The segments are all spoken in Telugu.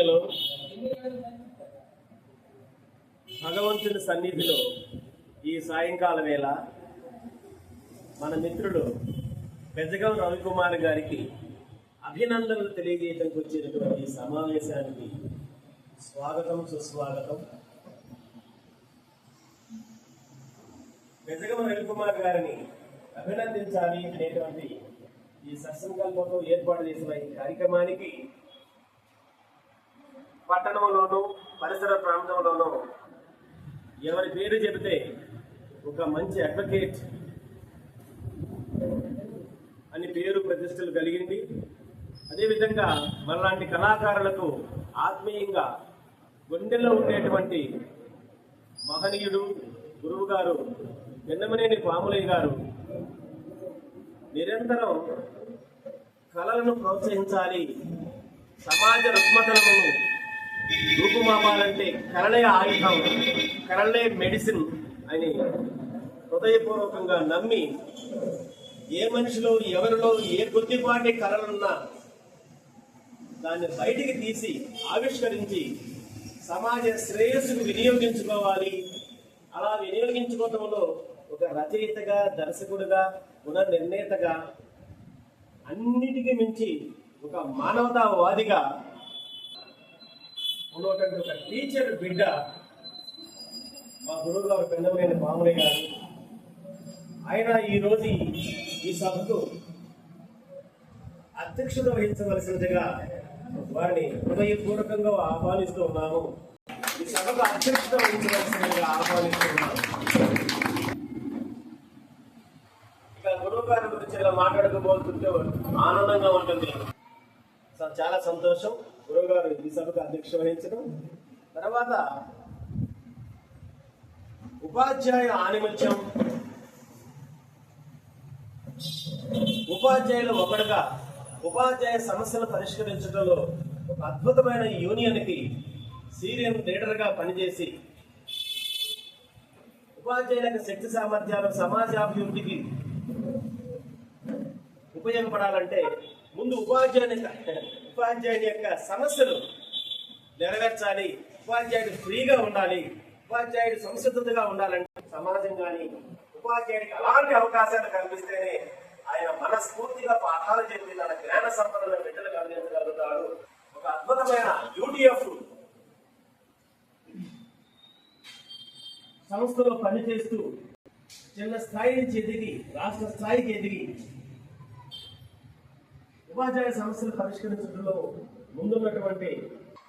వేళలో భగవంతుని సన్నిధిలో ఈ సాయంకాల వేళ మన మిత్రుడు బెజగం రవికుమార్ గారికి అభినందనలు తెలియజేయడానికి వచ్చినటువంటి ఈ సమావేశానికి స్వాగతం, సుస్వాగతం. బెజగం రవికుమార్ గారిని అభినందించాలి అనేటువంటి ఈ సత్సంకల్పంతో ఏర్పాటు చేసిన ఈ కార్యక్రమానికి పట్టణంలోనూ పరిసర ప్రాంతంలోనూ ఎవరి పేరు చెబితే ఒక మంచి అడ్వకేట్ అని పేరు ప్రతిష్టలు కలిగింది. అదేవిధంగా మనలాంటి కళాకారులకు ఆత్మీయంగా గుండెల్లో ఉండేటువంటి మహనీయుడు గురువు గారు వెన్నమనేని పాములయ్య గారు నిరంతరం కళలను ప్రోత్సహించాలి, సమాజ రుగ్మతలను రూపుమాపాలంటే కళలే ఆయుధం, కళలే మెడిసిన్ అని హృదయపూర్వకంగా నమ్మి ఏ మనిషిలో ఎవరిలో ఏ కొద్దిపాటి కళలున్నా దాన్ని బయటికి తీసి ఆవిష్కరించి సమాజ శ్రేయస్సుకు వినియోగించుకోవాలి. అలా వినియోగించుకోవడంలో ఒక రచయితగా, దర్శకుడిగా, పునర్నిర్ణేతగా, అన్నిటికీ మించి ఒక మానవతావాదిగా ఉన్నటువంటి ఒక టీచర్ బిడ్డ మా గురువు గారు పెన్నమనేని పాములయ్య గారు. ఆయన ఈరోజు ఈ సభకు అధ్యక్షుడు వహించవలసిందిగా వారిని హృదయపూర్వకంగా ఆహ్వానిస్తూ ఉన్నాము. ఈ సభకు అధ్యక్షత వహించవలసిందిగా ఆహ్వానిస్తూ ఉన్నాము. ఇక గురువు గారి గురించి ఇలా మాట్లాడుకోబోతుంటే ఆనందంగా ఉంటుంది. చాలా సంతోషం గురువు గారు ఈ సభకు అధ్యక్ష వహించడం. తర్వాత ఉపాధ్యాయ ఆనిమత్యం, ఉపాధ్యాయులు ఒకటిగా ఉపాధ్యాయ సమస్యలు పరిష్కరించడంలో ఒక అద్భుతమైన యూనియన్కి సీనియర్ లీడర్గా పనిచేసి ఉపాధ్యాయుల శక్తి సామర్థ్యాలు సమాజాభివృద్ధికి ఉపయోగపడాలంటే ముందు ఉపాధ్యాయుని యొక్క సమస్యలు నెరవేర్చాలి, ఉపాధ్యాయుడు ఫ్రీగా ఉండాలి, ఉపాధ్యాయుడు సంసిద్ధతగా ఉండాలంటే సమాజం కానీ ఉపాధ్యాయుడికి అలాంటి అవకాశాలు కల్పిస్తేనే ఆయన మనస్ఫూర్తిగా పాఠాలు చెప్పి తన జ్ఞాన సంపదలను బిడ్డలకు అందించగలుగుతాడు. ఒక అద్భుతమైన యూటీఎఫ్ సంస్థలో పనిచేస్తూ చిన్న స్థాయి నుంచి ఎదిగి రాష్ట్ర స్థాయికి ఎదిగి ఉపాధ్యాయ సమస్యలు పరిష్కరించడంలో ముందున్నటువంటి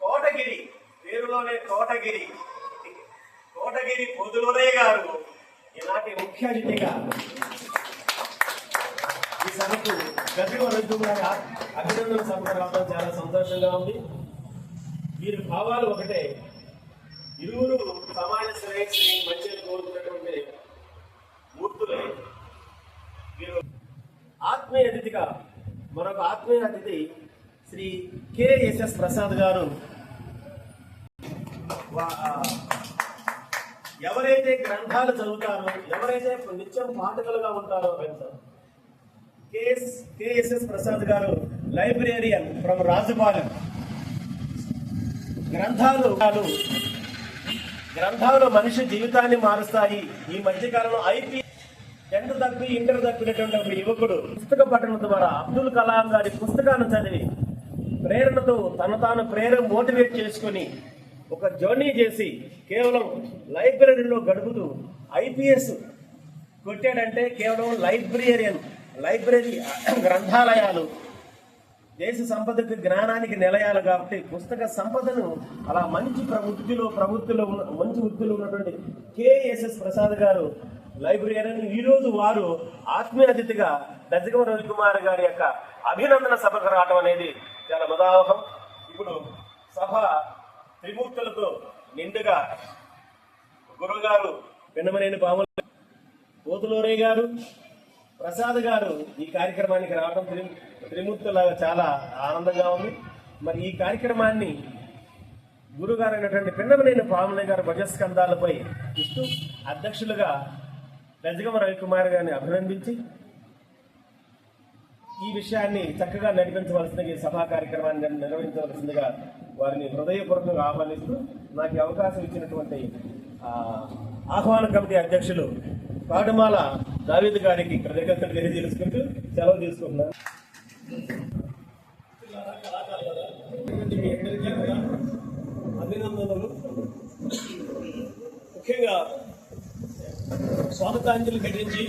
కోటగిరి, పేరులోనే కోటగిరి పొదులూరయ్య గారు ఈనాటి ముఖ్య అతిథిగా ఈ సభకు బెజగం రవికుమార్ అభినందన సభకు రావడం చాలా సంతోషంగా ఉంది. వీరి భావాలు ఒకటే, ఇరువురు సమాజ శ్రేయస్సుని మంచిగా కోరుకున్నటువంటి మూర్తులే. వీరు ఆత్మీయ అతిథిగా మరొక ఆత్మీయ అతిథి శ్రీ కెఎస్ఎస్ ప్రసాద్ గారు. ఎవరైతే గ్రంథాలు చదువుతారో, ఎవరైతే నిత్యం పాఠకులుగా ఉంటారో కెఎస్ఎస్ ప్రసాద్ గారు లైబ్రేరియన్ ఫ్రమ్ రాజుపాలెం. గ్రంథాలు మనిషి జీవితాన్ని మారుస్తాయి. ఈ మధ్యకాలంలో టెన్త్ తప్పి ఇంటర్ తప్పినటువంటి ఒక యువకుడు పుస్తక పఠనం ద్వారా అబ్దుల్ కలాం గారి పుస్తకాన్ని చదివి ప్రేరణతో తాను మోటివేట్ చేసుకుని ఒక జర్నీ చేసి కేవలం లైబ్రరీలో గడుపుతూ ఐపీఎస్ కొట్టాడంటే కేవలం లైబ్రరీ గ్రంథాలయాలు దేశ సంపదకు జ్ఞానానికి నిలయాలు కాబట్టి పుస్తక సంపదను అలా మంచి వృత్తిలో ఉన్నటువంటి కెఎస్ఎస్ ప్రసాద్ గారు లైబ్రరీని ఈరోజు వారు ఆత్మీయ అతిథిగా బెజగం రవికుమార్ గారి యొక్క అభినందన సభకు రావడం అనేది చాలా ముదావహం. ఇప్పుడు సభ త్రిమూర్తులతో నిండుగా గురువు గారు పెన్నమనేని పాములయ్య, పోతులూరయ్య గారు, ప్రసాద్ గారు ఈ కార్యక్రమానికి రావడం త్రిమూర్తులాగా చాలా ఆనందంగా ఉంది. మరి ఈ కార్యక్రమాన్ని గురుగారు అయినటువంటి పెన్నమనేని పాములయ్య గారు భుజస్కంధాలపై ఇస్తూ అధ్యక్షులుగా బెజగం రవికుమార్ గారిని అభినందించి ఈ విషయాన్ని చక్కగా నడిపించవలసిన ఈ సభా కార్యక్రమాన్ని నిర్వహించవలసిందిగా వారిని హృదయపూర్వకంగా ఆహ్వానిస్తూ నాకు ఈ అవకాశం ఇచ్చినటువంటి ఆహ్వాన కమిటీ అధ్యక్షులు పాడుమాల దావీద్ గారికి కృతజ్ఞతలు తెలియజేసుకుంటూ సెలవు తీసుకుంటున్నాను. మీ అందరికీ కూడా అభినందనలు. ముఖ్యంగా స్వాగతాంజలి ఘటించి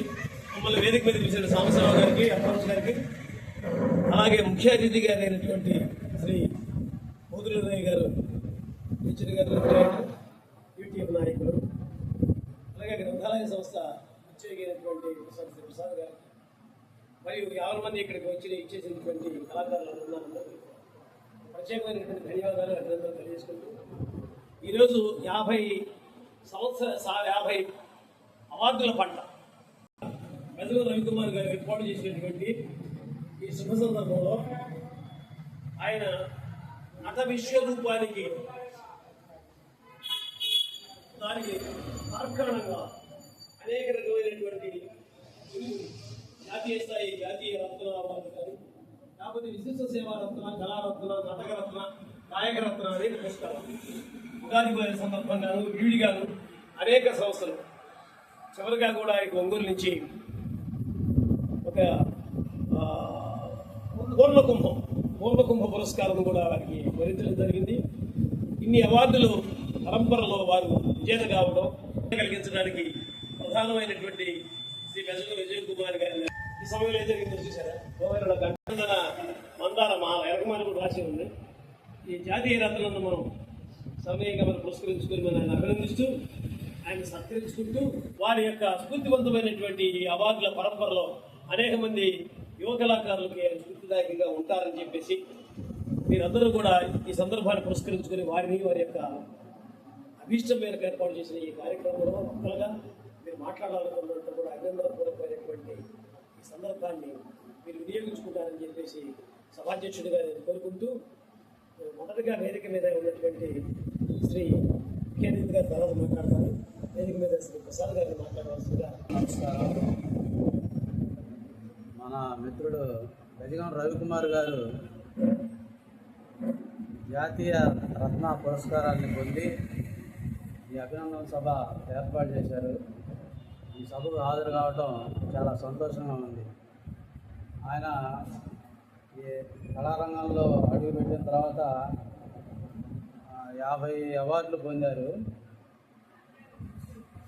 మమ్మల్ని వేదిక మీద పిలిచిన సాంబశివరావు గారికి, అప్రోచ్ గారికి, అలాగే ముఖ్య అతిథి గారు అయినటువంటి శ్రీ మోదులరాయ్ గారు, టీచర్ గారు, యూటీఎఫ్ నాయకులు, అలాగే గ్రంథాలయ సంస్థ ఇచ్చేగినటువంటి శ్రీ ప్రసాద్ గారు మరియు 50 మంది ఇక్కడికి వచ్చి ఇచ్చేసినటువంటి కళాకారులు అందరికీ ప్రత్యేకమైనటువంటి ధన్యవాదాలు, అభినందనలు తెలియజేసుకుంటూ ఈరోజు 50 అవార్డుల పంట గజల రవికుమార్ గారు ఏర్పాటు చేసినటువంటి ఈ శుభ సందర్భంలో ఆయన నట విశ్వరూపానికి దానికి తార్కాణంగా అనేక రకమైనటువంటి జాతీయ స్థాయి జాతీయ రత్న అవార్డు కానీ కాకపోతే విశిష్ట సేవా రత్న, కళారత్న, నాటకరత్న, నాయకరత్న అనేక పురస్కారాలు ఉగాది పోయే సందర్భంగాను విడిగాను అనేక సంస్థలు చివరిగా కూడా ఈ ఒంగోలు నుంచి ఒక పూర్ణకుంభ పురస్కారం కూడా వారికి వరించడం జరిగింది. ఇన్ని అవార్డులు పరంపరలో వారు విజేత కావడం కలిగించడానికి ప్రధానమైనటువంటి శ్రీ గజల విజయ్ కుమార్ గారి ఈ సమయంలో ఏం జరిగిందో చూసారా, గంటల మందార మాల ఎరకమాల కూడా రాసి ఉంది. ఈ జాతీయ రత్నాలను మనం సమయంగా మనం పురస్కరించుకుని మనం ఆయన అభినందిస్తూ ఆయన సత్కరించుకుంటూ వారి యొక్క స్ఫూర్తివంతమైనటువంటి ఈ అవార్డుల పరంపరలో అనేక మంది యువ కళాకారులకి స్ఫూర్తిదాయకంగా ఉంటారని చెప్పేసి మీరందరూ కూడా ఈ సందర్భాన్ని పురస్కరించుకుని వారిని వారి యొక్క అభీష్టం మేరకు ఏర్పాటు చేసిన ఈ కార్యక్రమంలో ఒక్కలుగా మీరు మాట్లాడాలనుకున్నంత కూడా అభినందనపూర్వకమైనటువంటి ఈ సందర్భాన్ని మీరు వినియోగించుకుంటారని చెప్పేసి సభాధ్యక్షుడిగా నేను కోరుకుంటూ మొదటగా వేదిక మీద ఉన్నటువంటి శ్రీ కేంద్ర గారి తర్వాత మాట్లాడతాను. వేదిక మీద శ్రీ ప్రసాద్ గారిని మాట్లాడవలసిందిగా. నమస్కారం. మన మిత్రుడు గజగం రవికుమార్ గారు జాతీయ రత్న పురస్కారాన్ని పొంది ఈ అభినందన సభ ఏర్పాటు చేశారు. ఈ సభకు హాజరు కావటం చాలా సంతోషంగా ఉంది. ఆయన ఈ కళారంగంలో అడుగుపెట్టిన తర్వాత 50 అవార్డులు పొందారు.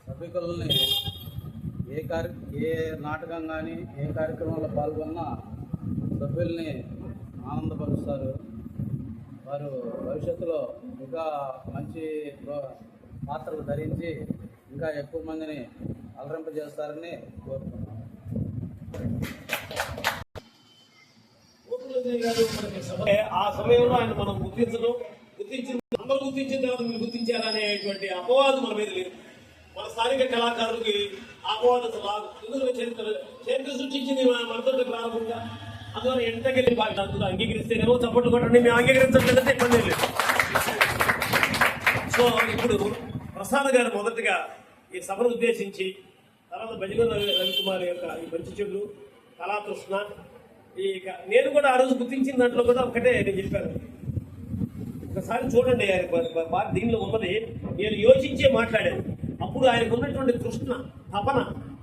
సభికులని ఏ నాటకం కానీ ఏ కార్యక్రమంలో పాల్గొన్నా సభ్యుల్ని ఆనందపరుస్తారు. వారు భవిష్యత్తులో ఇంకా మంచి పాత్రలు ధరించి ఇంకా ఎక్కువ మందిని అలరింపజేస్తారని కోరుతున్నాను. ఆ సమయంలో ఆయన మనం గుర్తించిన అందరూ గుర్తించిన తర్వాత మీరు గుర్తించారనేటువంటి అపవాదు మన మీద లేదు. మన స్థానిక కళాకారులకి అపవాదు అసలు చరిత్ర సృష్టించింది మనతో ప్రారంభంగా. అందువల్ల ఎంతకెళ్ళి అందులో అంగీకరిస్తేనేమో చప్పట్లు కొట్టండి, మేము అంగీకరించట్లేదంటే ఇబ్బంది లేదు. సో ఇప్పుడు ప్రసాద్ గారు మొదటిగా ఈ సభను ఉద్దేశించి, తర్వాత భజగల రవికుమార్ యొక్క ఈ మంచి చెడులు, కళాతృష్ణ, నేను కూడా ఆ రోజు గుర్తించిన దాంట్లో కూడా ఒకటే నేను చెప్పాను. ఒకసారి చూడండి, ఆయన దీనిలో ఉన్నది నేను యోచించే మాట్లాడాను. అప్పుడు ఆయనకు ఉన్నటువంటి తృష్ణ, తపన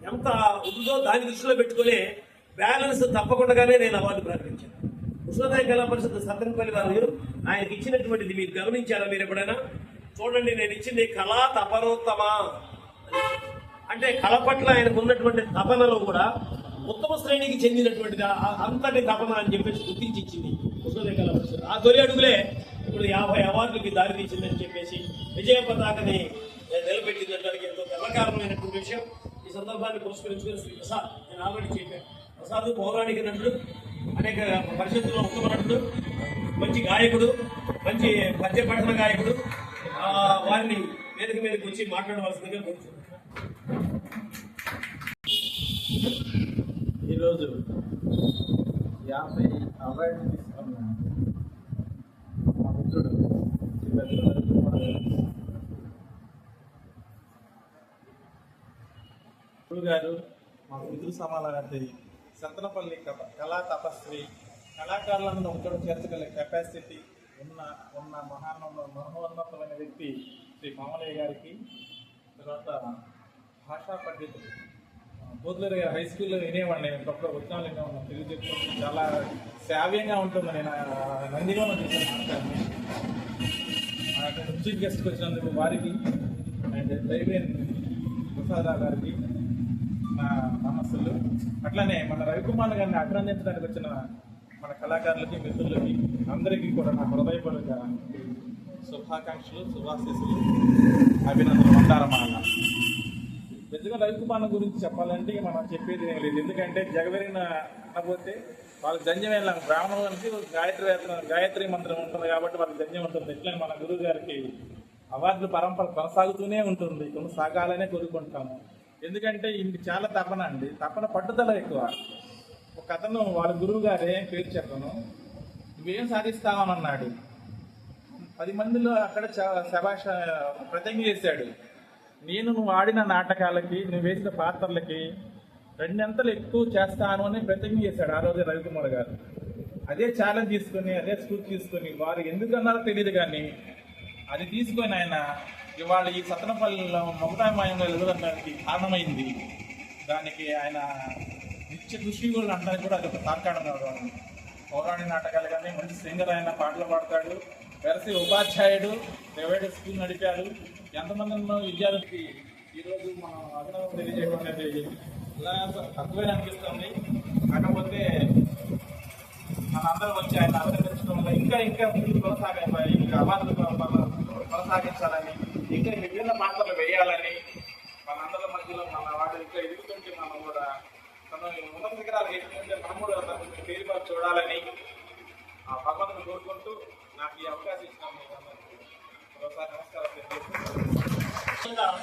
ఎంత ఉందో దాన్ని దృష్టిలో పెట్టుకునే బ్యాలెన్స్ తప్పకుండానే నేను అవార్డు ప్రకటించాను. ఉష్ణోదయ కళా పరిషత్ సత్తెనపల్లి వారు ఆయనకి ఇచ్చినటువంటిది మీరు గమనించారా? మీరు ఎప్పుడైనా చూడండి, నేను ఇచ్చింది కళా తపనోత్తమ. అంటే కళ పట్ల ఆయనకు ఉన్నటువంటి తపనలో కూడా ఉత్తమ శ్రేణికి చెందినటువంటిది అంతటి తపన అని చెప్పేసి గుర్తించి ఇచ్చింది ఉష్ణోదయ కళా పరిషత్. ఆ తొలి అడుగులే ఇప్పుడు 50 అవార్డులకి దారి తీసిందని చెప్పేసి విజయ పతాకని నిలబెట్టిందనడానికి ఎంతో గర్వకారణమైనటువంటి విషయం. ఈ సందర్భాన్ని పురస్కరించుకుని శ్రీ ప్రసాద్, నేను ఆల్రెడీ చెప్పాను, ప్రసాద్ పౌరాణిక నటుడు, అనేక పరిషత్తులో ఉత్తమ నటుడు, మంచి గాయకుడు, మంచి పద్య పఠన గాయకుడు. వారిని వేదిక మీదకి వచ్చి మాట్లాడవలసిందిగా కోరుతున్నాను. ఈరోజు 50 అవార్డు తీసుకున్న మా మిత్రుడు గారు, మా పితృ సమాల గారి సత్తనపల్లి కళా తపస్వి, కళాకారులను ఒకచోట చేర్చగల కెపాసిటీ ఉన్న మహోన్నతమైన వ్యక్తి శ్రీ మామలయ్య గారికి, తర్వాత భాషా పండితులు బోధులరి హై స్కూల్లో వినేవాడిని. నేను ఒకప్పుడు వచ్చిన వినేవాడిని. తెలుగు చెప్తుంది చాలా శ్రావ్యంగా ఉంటుంది. నేను నందిగామ చూసాను నాటకాన్ని. చీఫ్ గెస్ట్కి వచ్చినందుకు వారికి అండ్ లైబ్రేరియన్ ప్రసాదరావు గారికి నా నమస్సులు. అట్లానే మన రవికుమార్ గారిని అభినందించడానికి వచ్చిన మన కళాకారులకి, మిత్రులకి అందరికీ కూడా నా హృదయపూర్వక శుభాకాంక్షలు, శుభాశీస్సులు, అభినందనలు. ఉంటారమ్మా అన్న నిజంగా రవికుమార్ గురించి చెప్పాలంటే మనం చెప్పేది ఏం లేదు. ఎందుకంటే జగవెరిగిన అనబోతే వాళ్ళకి దంజం వెళ్ళాం. బ్రాహ్మణులకి గాయత్రి మంత్రం ఉంటుంది కాబట్టి వాళ్ళకి దంజం ఉంటుంది. ఇట్లా మన గురువు గారికి అవార్డుల పరంపర కొనసాగుతూనే ఉంటుంది, కొనసాగాలనే కోరుకుంటాము. ఎందుకంటే ఇంక చాలా తపన అండి, తపన పట్టుదల ఎక్కువ. ఒక అతను వాళ్ళ గురువు గారే పేరు చెప్పను, నువ్వేం సాధిస్తావని అన్నాడు. 10 మందిలో అక్కడ శభాష ప్రతిజ్ఞ చేశాడు, నేను నువ్వు ఆడిన నాటకాలకి, నువ్వు వేసిన పాత్రలకి 2 అంతలు ఎక్కువ చేస్తాను అని ప్రతిజ్ఞ చేశాడు ఆ రోజే రవికుమార్ గారు. అదే ఛాలెంజ్ తీసుకొని, అదే స్ఫూర్తి తీసుకొని, వారు ఎందుకన్నారో తెలియదు కానీ అది తీసుకొని ఆయన ఇవాళ ఈ సత్తనపల్లిలో మొగటామాయంగా ఎదురడానికి కారణమైంది. దానికి ఆయన నిత్య కృషి కూడా అంటానికి కూడా అది ఒక తార్కాణం. పౌరాణిక నాటకాలు కానీ మంచి సింగర్, ఆయన పాటలు పాడతాడు, వెరసి ఉపాధ్యాయుడు, ప్రైవేట్ స్కూల్ నడిపారు. ఎంతమంది విద్యార్థులకి ఈరోజు మనం అభినందన తెలియజేయడం అనేది తక్కువే అనిపిస్తుంది. కాకపోతే మనందరం వచ్చి ఆయన అభినందించడం వల్ల ఇంకా ముందుకు కొనసాగాలి, ఇంకా అవార్డులు కొనసాగించాలని, ఇంకా విభిన్న పాత్రలు వేయాలని, మనందరి మధ్యలో మన వాటి ఇంకా ఎదుగుతుంటే మనం కూడా మనం ఉన్నత శిఖరాలు ఎదుగుతుంటే మనం కూడా పేరు చూడాలని ఆ భగవంతుని కోరుకుంటూ నాకు ఈ అవకాశం ఇచ్చిన మీకు అందరికీ ఒకసారి నమస్కారం తెలియజేస్తున్నాను.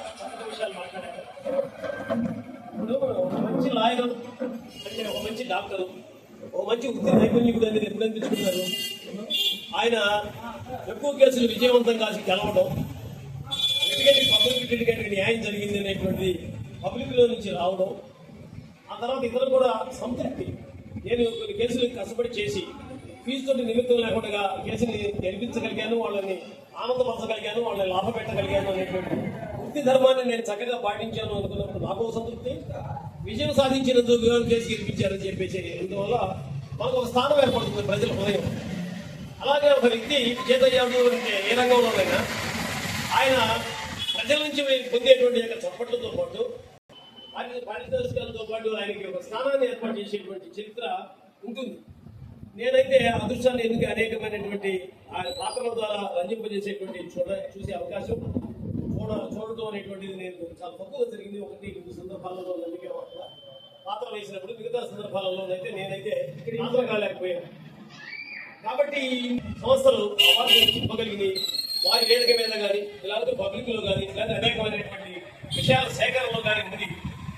ఇప్పుడు ఒక మంచి లాయరు అంటే ఒక మంచి డాక్టరు, ఒక మంచి వృత్తి నైపుణ్యుడు అనేది ఎప్పుడు అనిపించుకున్నారు. ఆయన ఎక్కువ కేసులు విజయవంతంగా గెలవడం, లిటిగేట్ పబ్లిక్ లిటిగేట్కి న్యాయం జరిగింది అనేటువంటి పబ్లిక్లో నుంచి రావడం, ఆ తర్వాత ఇతరులు కూడా సంతృప్తి, నేను కొన్ని కేసులు కష్టపడి చేసి ఫీజుతో నిమిత్తం లేకుండా కేసుని గెలిపించగలిగాను, వాళ్ళని ఆనందపరచగలిగాను, వాళ్ళని లాభ పెట్టగలిగాను అనేటువంటి వృత్తి ధర్మాన్ని నేను చక్కగా పాటించాను అనుకున్నప్పుడు నాకు సంతృప్తి. విజయం సాధించినందుకు కేసు గెలిపించారని చెప్పేసి అందువల్ల మనకు ఒక స్థానం ఏర్పడుతుంది ప్రజల హృదయం. అలాగే ఒక వ్యక్తి విజేతయ్యాడు అంటే ఏ రంగంలోనైనా ఆయన ప్రజల నుంచి పొందేటువంటి యొక్క చప్పట్లతో పాటు ఆయన పారితోషికాలతో పాటు ఆయనకి ఒక స్థానాన్ని ఏర్పాటు చేసేటువంటి చరిత్ర ఉంటుంది. నేనైతే అదృష్టాన్ని ఎందుకు అనేకమైనటువంటి ఆయన పాత్రల ద్వారా రంజింపజేసేటువంటి చూసే అవకాశం చూడటం అనేటువంటిది నేను చాలా తక్కువగా జరిగింది. 1-2 సందర్భాలలో అందుకే పాత్ర వేసినప్పుడు, మిగతా సందర్భాలలో అయితే నేనైతే పాత్ర కాలేకపోయాను. కాబట్టి సంస్థలు అవార్డు ఇవ్వగలిగింది వారి వేదిక మీద కానీ, లేకపోతే పబ్లిక్ లో కానీ, లేదా అనేకమైనటువంటి విషయాల సేకరణలో కానీ ఉంది.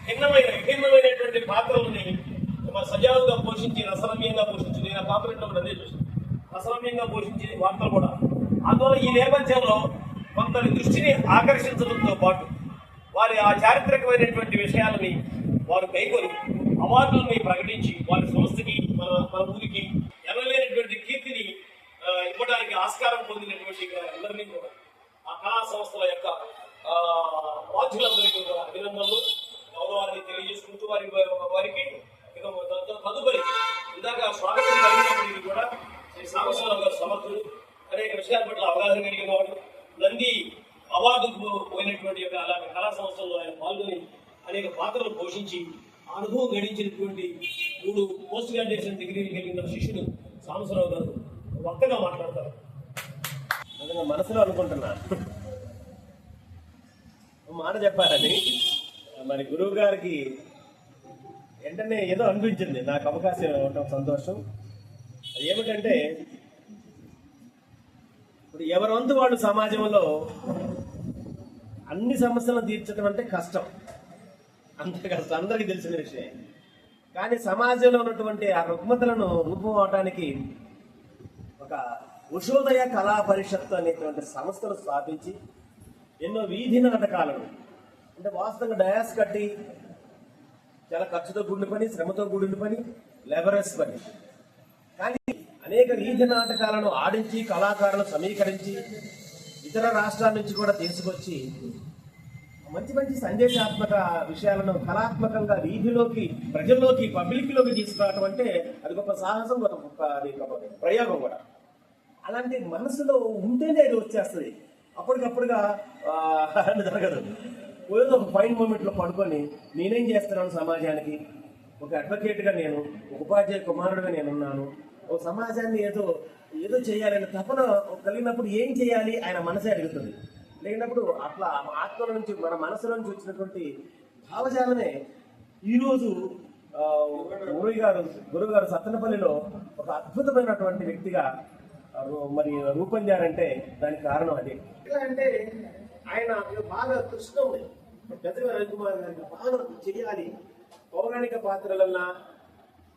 విభిన్నమైనటువంటి పాత్రలని సజావుగా పోషించి, రసరమ్యంగా పోషించి, నేను ఆ పాత్ర అదే చూసాను, రసరమ్యంగా పోషించి వార్తలు కూడా. అందువల్ల ఈ నేపథ్యంలో కొందరి దృష్టిని ఆకర్షించడంతో పాటు వారి ఆ చారిత్రకమైనటువంటి విషయాలని వారు కైకొని అవార్డులని ప్రకటించి వారి సంస్థకి, మన ఊరికి ఎనలేనటువంటి కీర్తిని ఇవ్వడానికి ఆస్కారం పొందినటువంటి అందరినీ కూడా ఆ కళా సంస్థల యొక్క బాధ్యులందరికీ కూడా అభినందనలు, గౌరవాన్ని తెలియజేసుకుంటూ వారికి తదుపరి ఇందాక స్వాగతం కలిగినప్పటికీ కూడా శ్రీ సాంబశివరావు గారు సమర్థులు, అనేక విషయాల పట్ల అవగాహన కలిగిన వాడు, నంది అవార్డుకు పోయినటువంటి యొక్క అలాంటి కళా సంస్థల్లో ఆయన పాల్గొని అనేక పాత్రలు పోషించి అనుభవం గడించినటువంటి 3 పోస్ట్ గ్రాడ్యుయేషన్ డిగ్రీలు కలిగిన శిష్యుడు సాంబశివరావు గారు వక్తగా మాట్లాడతారు. మనసులో అనుకుంటున్నా మాట చెప్పాలని, మరి గురువు గారికి వెంటనే ఏదో అనిపించింది, నాకు అవకాశం ఇవ్వటం సంతోషం. అది ఏమిటంటే, ఇప్పుడు ఎవరి వంతు వాళ్ళు సమాజంలో అన్ని సమస్యలను తీర్చడం అంటే కష్టం, అంత కష్టం, అందరికీ తెలిసిన విషయం. కానీ సమాజంలో ఉన్నటువంటి ఆ రుగ్మతలను రూపుమావటానికి ఒక ఉషోదయ కళా పరిషత్తు అనేటువంటి సంస్థను స్థాపించి ఎన్నో వీధి నాటకాలను, అంటే వాస్తవంగా డయాస్ కట్టి చాలా ఖర్చుతో కూడిన పని, శ్రమతో కూడిన పని, లెబరస్ పని. కానీ అనేక వీధి నాటకాలను ఆడించి కళాకారులను సమీకరించి ఇతర రాష్ట్రాల నుంచి కూడా తీసుకొచ్చి మంచి మంచి సందేశాత్మక విషయాలను కళాత్మకంగా వీధిలోకి, ప్రజల్లోకి, పబ్లిక్లోకి తీసుకురావటం అంటే అది గొప్ప సాహసం, అది గొప్ప ప్రయోగం కూడా. అలాంటి మనసులో ఉంటేనే అది వచ్చేస్తుంది. అప్పటికప్పుడుగా జరగదు. ఏదో ఒక ఫైన్ మూమెంట్లో పడుకొని నేనేం చేస్తున్నాను సమాజానికి, ఒక అడ్వకేట్గా నేను, ఒక ఉపాధ్యాయ కుమారుడుగా నేనున్నాను, ఒక సమాజాన్ని ఏదో ఏదో చేయాలని తపన కలిగినప్పుడు ఏం చేయాలి ఆయన మనసే అడుగుతుంది. లేనప్పుడు అట్లా ఆత్మల నుంచి, మన మనసులో నుంచి వచ్చినటువంటి భావజాలమే ఈరోజు గురువు గారు సత్తెనపల్లిలో ఒక అద్భుతమైనటువంటి వ్యక్తిగా మరి రూపొందారంటే దానికి కారణం అదే. ఎలా అంటే ఆయన బాగా కృష్ణ ఉంది. గజగా రవికుమార్ గారికి బాగా చేయాలి, పౌరాణిక పాత్రలన్నా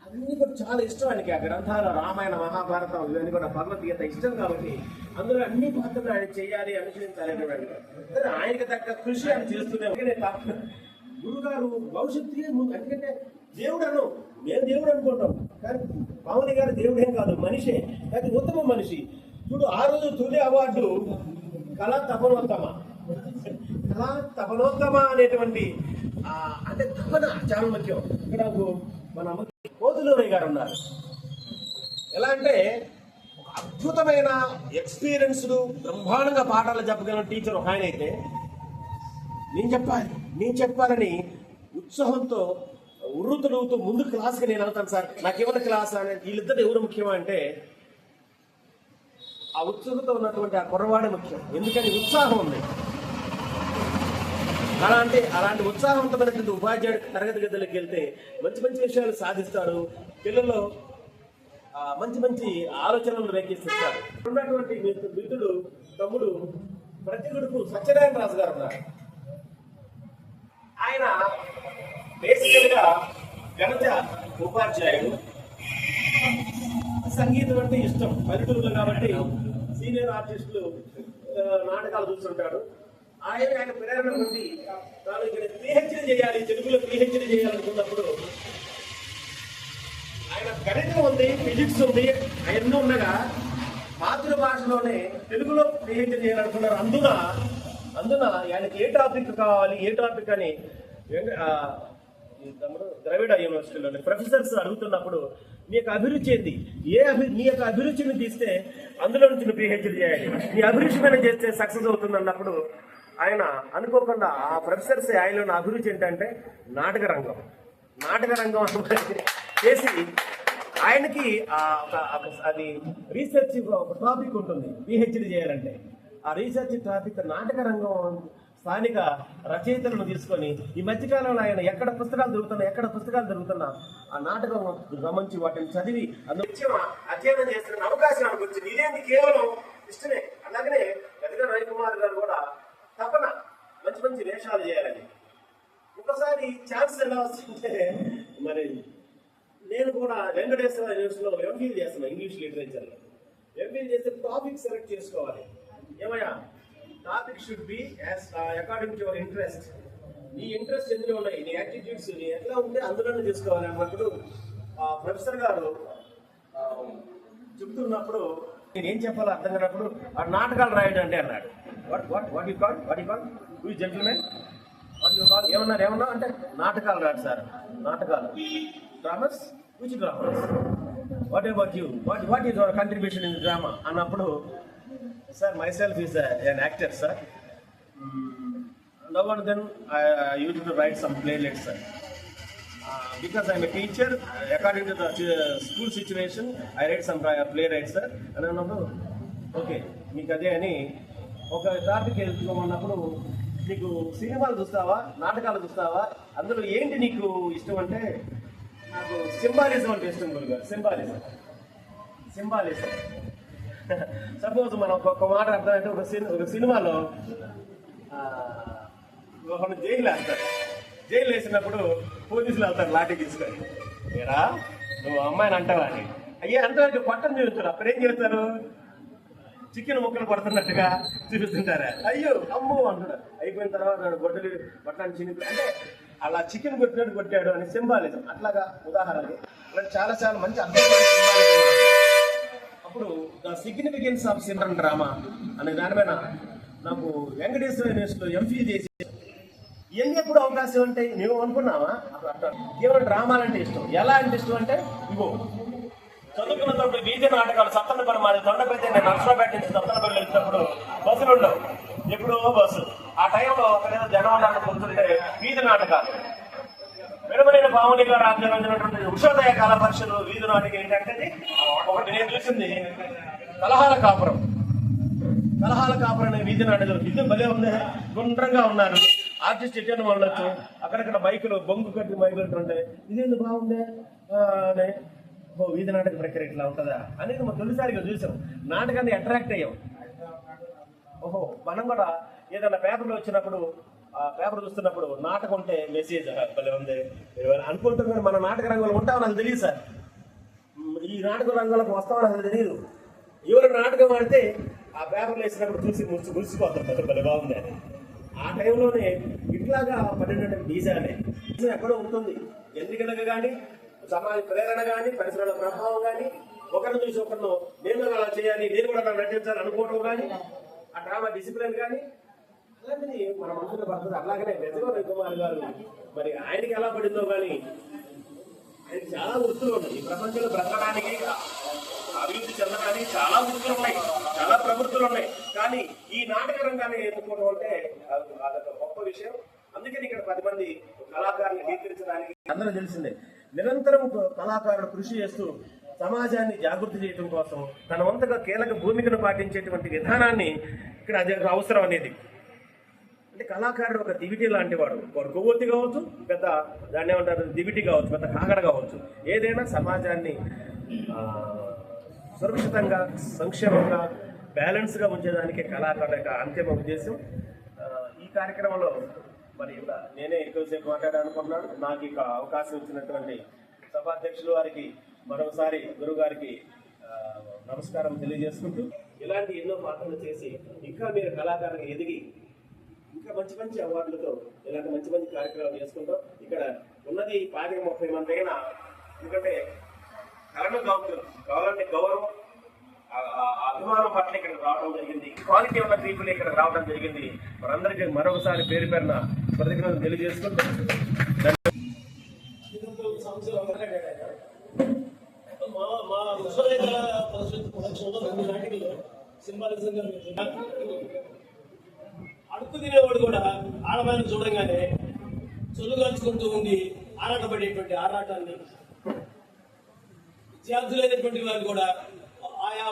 అన్ని కూడా చాలా ఇష్టం ఆయనకి. ఆ గ్రంథాలు రామాయణ, మహాభారతం ఇవన్నీ కూడా భగవద్గీత ఇష్టం కాబట్టి అందులో అన్ని పాత్రలు ఆయన చేయాలి, అనుసరించాలి. ఆయనకి తగ్గ కృషి ఆయన చేస్తూనే. గురువు గారు భవిష్యత్తు ముందు, ఎందుకంటే దేవుడు అను, మేము దేవుడు అనుకుంటాం, కానీ పావని గారు దేవుడు ఏం కాదు, మనిషే. అది ఉత్తమ మనిషి. చూడు, ఆ రోజు తొలి అవార్డు కళా తపనోత్తమ అనేటువంటి అంటే తపన చాలా ముఖ్యం. ఇక్కడ మన కోతులూరయ్య గారు ఉన్నారు. ఎలా అంటే ఒక అద్భుతమైన ఎక్స్పీరియన్స్డ్ బ్రహ్మాండంగా పాఠాలు చెప్పగలిగిన టీచర్ ఒక ఆయన అయితే, నేను చెప్పాలని ఉత్సాహంతో ఉర్రుతలుగుతూ ముందు క్లాస్కి నేను అవుతాను సార్, నాకేమైనా క్లాస్ అని. వీళ్ళిద్దరు ఎవరు ముఖ్యమా అంటే ఆ ఉత్సుకతో ఉన్నటువంటి ఆ కుర్రవాడే ముఖ్యం. ఎందుకని ఉత్సాహం ఉంది. అలాంటి ఉత్సాహవంతమైనటువంటి ఉపాధ్యాయుడు తరగతి గదులకు వెళ్తే మంచి మంచి విషయాలు సాధిస్తాడు. పిల్లల్లో మంచి మంచి ఆలోచనలు రేకెత్తిస్తాడు. ఉన్నటువంటి మిత్రుడు తమ్ముడు ప్రతిగుడుకు సత్యనారాయణ రాజు గారు ఉన్నారు. ఆయన బేసికల్ గా గణిత ఉపాధ్యాయుడు. సంగీతం అంటే ఇష్టం పల్లెటూరులో కాబట్టి సీనియర్ ఆర్టిస్టులు నాటకాలు చూస్తుంటాడు. ఆయన ప్రేరణ ఉంది. తాను ఇక్కడ పిహెచ్డీ చేయాలి, తెలుగులో పిహెచ్డీ చేయాలనుకున్నప్పుడు ఆయన గణితం ఉంది, ఫిజిక్స్ ఉంది, అవన్నీ ఉండగా మాతృభాషలోనే తెలుగులో పిహెచ్డీ చేయాలనుకున్నారు. అందున ఆయనకి ఏ టాపిక్ కావాలి, ఏ టాపిక్ అని ద్రవిడ యూనివర్సిటీలోని ప్రొఫెసర్స్ అడుగుతున్నప్పుడు నీ యొక్క అభిరుచి ఏంది, నీ యొక్క అభిరుచిని తీస్తే అందులో నుంచి నువ్వు పిహెచ్డీ చేయాలి, నీ అభిరుచి మీద చేస్తే సక్సెస్ అవుతుంది అన్నప్పుడు ఆయన అనుకోకుండా ఆ ప్రొఫెసర్స్ ఆయనలో అభిరుచి ఏంటంటే నాటక రంగం చేసి ఆయనకి అది రీసెర్చ్ ఒక టాపిక్ ఉంటుంది పిహెచ్డీ చేయాలంటే. ఆ రీసెర్చ్ టాపిక్ నాటక రంగం స్థానిక రచయితలను తీసుకొని ఈ మధ్యకాలంలో ఆయన ఎక్కడ పుస్తకాలు దొరుకుతున్నా ఆ నాటకం గమనించి వాటిని చదివి అధ్యయనం చేస్తున్న అవకాశం నాకు వచ్చింది. ఇదేంటి కేవలం ఇష్టమే. అలాగనే గజగా రవికుమార్ గారు కూడా తపన మంచి మంచి వేషాలు చేయాలని. ఒకసారి ఛాన్స్ ఎలా వస్తుంటే, మరి నేను కూడా వెంకటేశ్వర యూనివర్సిటీలో ఎంఫిల్ చేస్తున్నాను ఇంగ్లీష్ లిటరేచర్లో. ఎంఫిల్ చేస్తే టాపిక్ సెలెక్ట్ చేసుకోవాలి. ఏమయ్యా, topic should be as according to your interest. నీ ఇంట్రెస్ట్ ఎందులో ఉన్నాయి, నీ యాటిట్యూడ్స్ నీ ఎట్లా ఉంటే అందులోనే తీసుకోవాలి అన్నప్పుడు ప్రొఫెసర్ గారు చెప్తున్నప్పుడు నేను ఏం చెప్పాలో అర్థం కానప్పుడు ఆ నాటకాలు రాయండి అంటే అన్నాడు. What you call who gentlemen, what you call ఏమన్నా అంటే నాటకాలు రాడు సార్. నాటకాలు dramas, which dramas, what about you, what is your contribution in drama అన్నప్పుడు, sir, myself is an actor, sir. Now and then I used to write some playlets, sir. Because I'm a teacher, according to the school situation, I write some playwrights, sir. And I know, okay, మీకు అదే అని ఒక టాపిక్ ఎంచుకోమన్నప్పుడు, నీకు సినిమాలు చూస్తావా, నాటకాలు చూస్తావా, అందులో ఏంటి నీకు ఇష్టం అంటే, నాకు సింబాలిజం అంటే ఇష్టం. గురుగారు, సింబాలిజం. సపోజ్ మనం ఒక్కొక్క మాట అర్థమంటే ఒక సినిమాలో ఒకడు జైలు వేస్తాడు. జైలు వేసినప్పుడు పోలీసులు వెళ్తారు లాఠీ తీసుకొని, ఏరా నువ్వు అమ్మాయిని అంటావా అని. అయ్యే అంతవరకు పట్టం చూపిస్తారు. అప్పుడు ఏం చేస్తారు, చికెన్ ముక్కలు పడుతున్నట్టుగా చూపిస్తుంటారా, అయ్యో అమ్మో అంటున్నారు. అయిపోయిన తర్వాత గొడ్డలి పట్టణాన్ని చిన్న అంటే అలా చికెన్ కొట్టినట్టు కొట్టాడు అని సింబాలిజం. అట్లాగా ఉదాహరణకి అలాంటి చాలా చాలా మంచి అద్భుతమైన సింబాలిజం. అప్పుడు the significance of children drama అనే దాని మీద నాకు వెంకటేశ్వర యూనివర్సిటీలో ఎంఫీ చేసి ఇవన్నీ ఎప్పుడు అవకాశం ఉంటాయి నువ్వు అనుకున్నావా? కేవలం డ్రామాలంటే ఇష్టం. ఎలా అంటే ఇష్టం అంటే ఇగో చదువుకున్నప్పుడు వీధి నాటకాలు సత్తనపల్లి మాది తొండపల్లి, నేను నర్సరాపేట నుంచి సత్తనపల్లి వెళ్ళినప్పుడు బస్సులు ఉండవు, ఎప్పుడో బస్సు. ఆ టైంలో అక్కడేదో జనం నాటకం కూర్చుంటే వీధి నాటకాలు విడమలైన పావని గారు ఆధ్వర్యంలో ఉషోదయ కళా పరిషత్ వీధి నాటకం ఏంటంటే ఒకటి నేను చూసింది కలహాల కాపురం. కలహాల కాపురం అనే వీధి నాటకం ఇది భలే ఉంది, గుండ్రంగా ఉన్నారు ఆర్టిస్ట్ ఎటైనా వెళ్ళొచ్చు. అక్కడక్కడ బైకులు బొంగు కట్టి బైకులు ఉంటాయి. ఇదేంది బాగుంది అని వీధి నాటక ప్రక్రియ ఇట్లా ఉంటుందా అనేది మనం తొలిసారిగా చూసాం. నాటకాన్ని అట్రాక్ట్ అయ్యాం. ఓహో మనం కూడా ఏదైనా పేపర్లో వచ్చినప్పుడు ఆ పేపర్ చూస్తున్నప్పుడు నాటకం ఉంటే మెసేజ్ భలే ఉంది అనుకుంటాం. కానీ మన నాటక రంగంలో ఉంటామని నాకు తెలియదు సార్. ఈ నాటక రంగంలోకి వస్తామని అసలు తెలియదు. ఎవరు నాటకం ఆడితే ఆ పేపర్లో వేసినప్పుడు చూసి మురిసిపోతాం భలే బాగుంది అని. ఆ టైంలోనే ఇట్లాగా పడినటువంటి బీజానే ఎక్కడో ఉంటుంది. ఎన్నికలకు కానీ సమాజ ప్రేరణ కానీ పరిసరాల ప్రభావం కానీ ఒకరిని చూసి ఒకరిను నేను అలా చేయాలి నేను కూడా అలా నటించాలి అనుకోవడం కానీ ఆ డ్రామా డిసిప్లిన్ కానీ అలాంటిది మన మనసులో పడుతుంది. అలాగనే వెంకటేశ్వర రవికుమార్ గారు మరి ఆయనకి ఎలా పడిందో కానీ ఆయన చాలా వృత్తులు ఉన్నాయి ఈ ప్రపంచంలో బ్రతకడానికి, అభివృద్ధి చెందడానికి చాలా వృత్తులు ఉన్నాయి, చాలా ప్రవృత్తులు ఉన్నాయి. కానీ ఈ నాటక రంగాన్ని ఎన్నుకోవడం అంటే అదొక గొప్ప విషయం. అందుకని ఇక్కడ 10 మంది కళాకారులు కీర్తించడానికి అందరూ తెలిసిందే. నిరంతరం కళాకారులు కృషి చేస్తూ సమాజాన్ని జాగృతి చేయడం కోసం తన వంతుగా కీలక భూమికను పాటించేటువంటి విధానాన్ని ఇక్కడ అది అవసరం అనేది. అంటే కళాకారుడు ఒక దివిటి లాంటి వాడు. కొవ్వొత్తి కావచ్చు, పెద్ద దాన్ని ఏమంటారు దివిటి కావచ్చు, పెద్ద కాగడ కావచ్చు. ఏదైనా సమాజాన్ని సురక్షితంగా సంక్షేమంగా బ్యాలెన్స్గా ఉంచేదానికి కళాకారుల యొక్క అంతిమ ఉద్దేశం. ఈ కార్యక్రమంలో మరి నేనే ఎక్కువసేపు మాట్లాడాలనుకుంటున్నాను. నాకు ఇక అవకాశం ఇచ్చినటువంటి సభాధ్యక్షులు వారికి మరోసారి గురువు గారికి నమస్కారం తెలియజేసుకుంటూ ఇలాంటి ఎన్నో పాత్రలు చేసి ఇంకా మీరు కళాకారులుగా ఎదిగి ఇంకా మంచి మంచి అవార్డులతో ఇలాంటి మంచి మంచి కార్యక్రమాలు చేసుకుంటాం. ఇక్కడ ఉన్నది 25-30 మంది అయినా ఎందుకంటే కళను కావాలంటే గౌరవం అభిమానం పట్ల ఇక్కడ రావడం జరిగింది. క్వాలిటీ ఉన్న పీపుల్ ఇక్కడ రావడం జరిగింది. మనందరికీ మరొకసారి పేరు పేరున కృతజ్ఞతలు తెలియజేసుకుంటూ మా ఉషోదయ కళా పరిషత్ ప్రొడక్షన్లో 2 నాటికల్లో సింబాలిజంగా అడుగు తినేవాడు కూడా ఆడవారిని చూడంగానే చొల్లుగాల్చుకుంటూ ఉండి ఆరాటపడేటువంటి ఆరాటాన్ని, విద్యార్థులైనటువంటి వారు కూడా ఆయా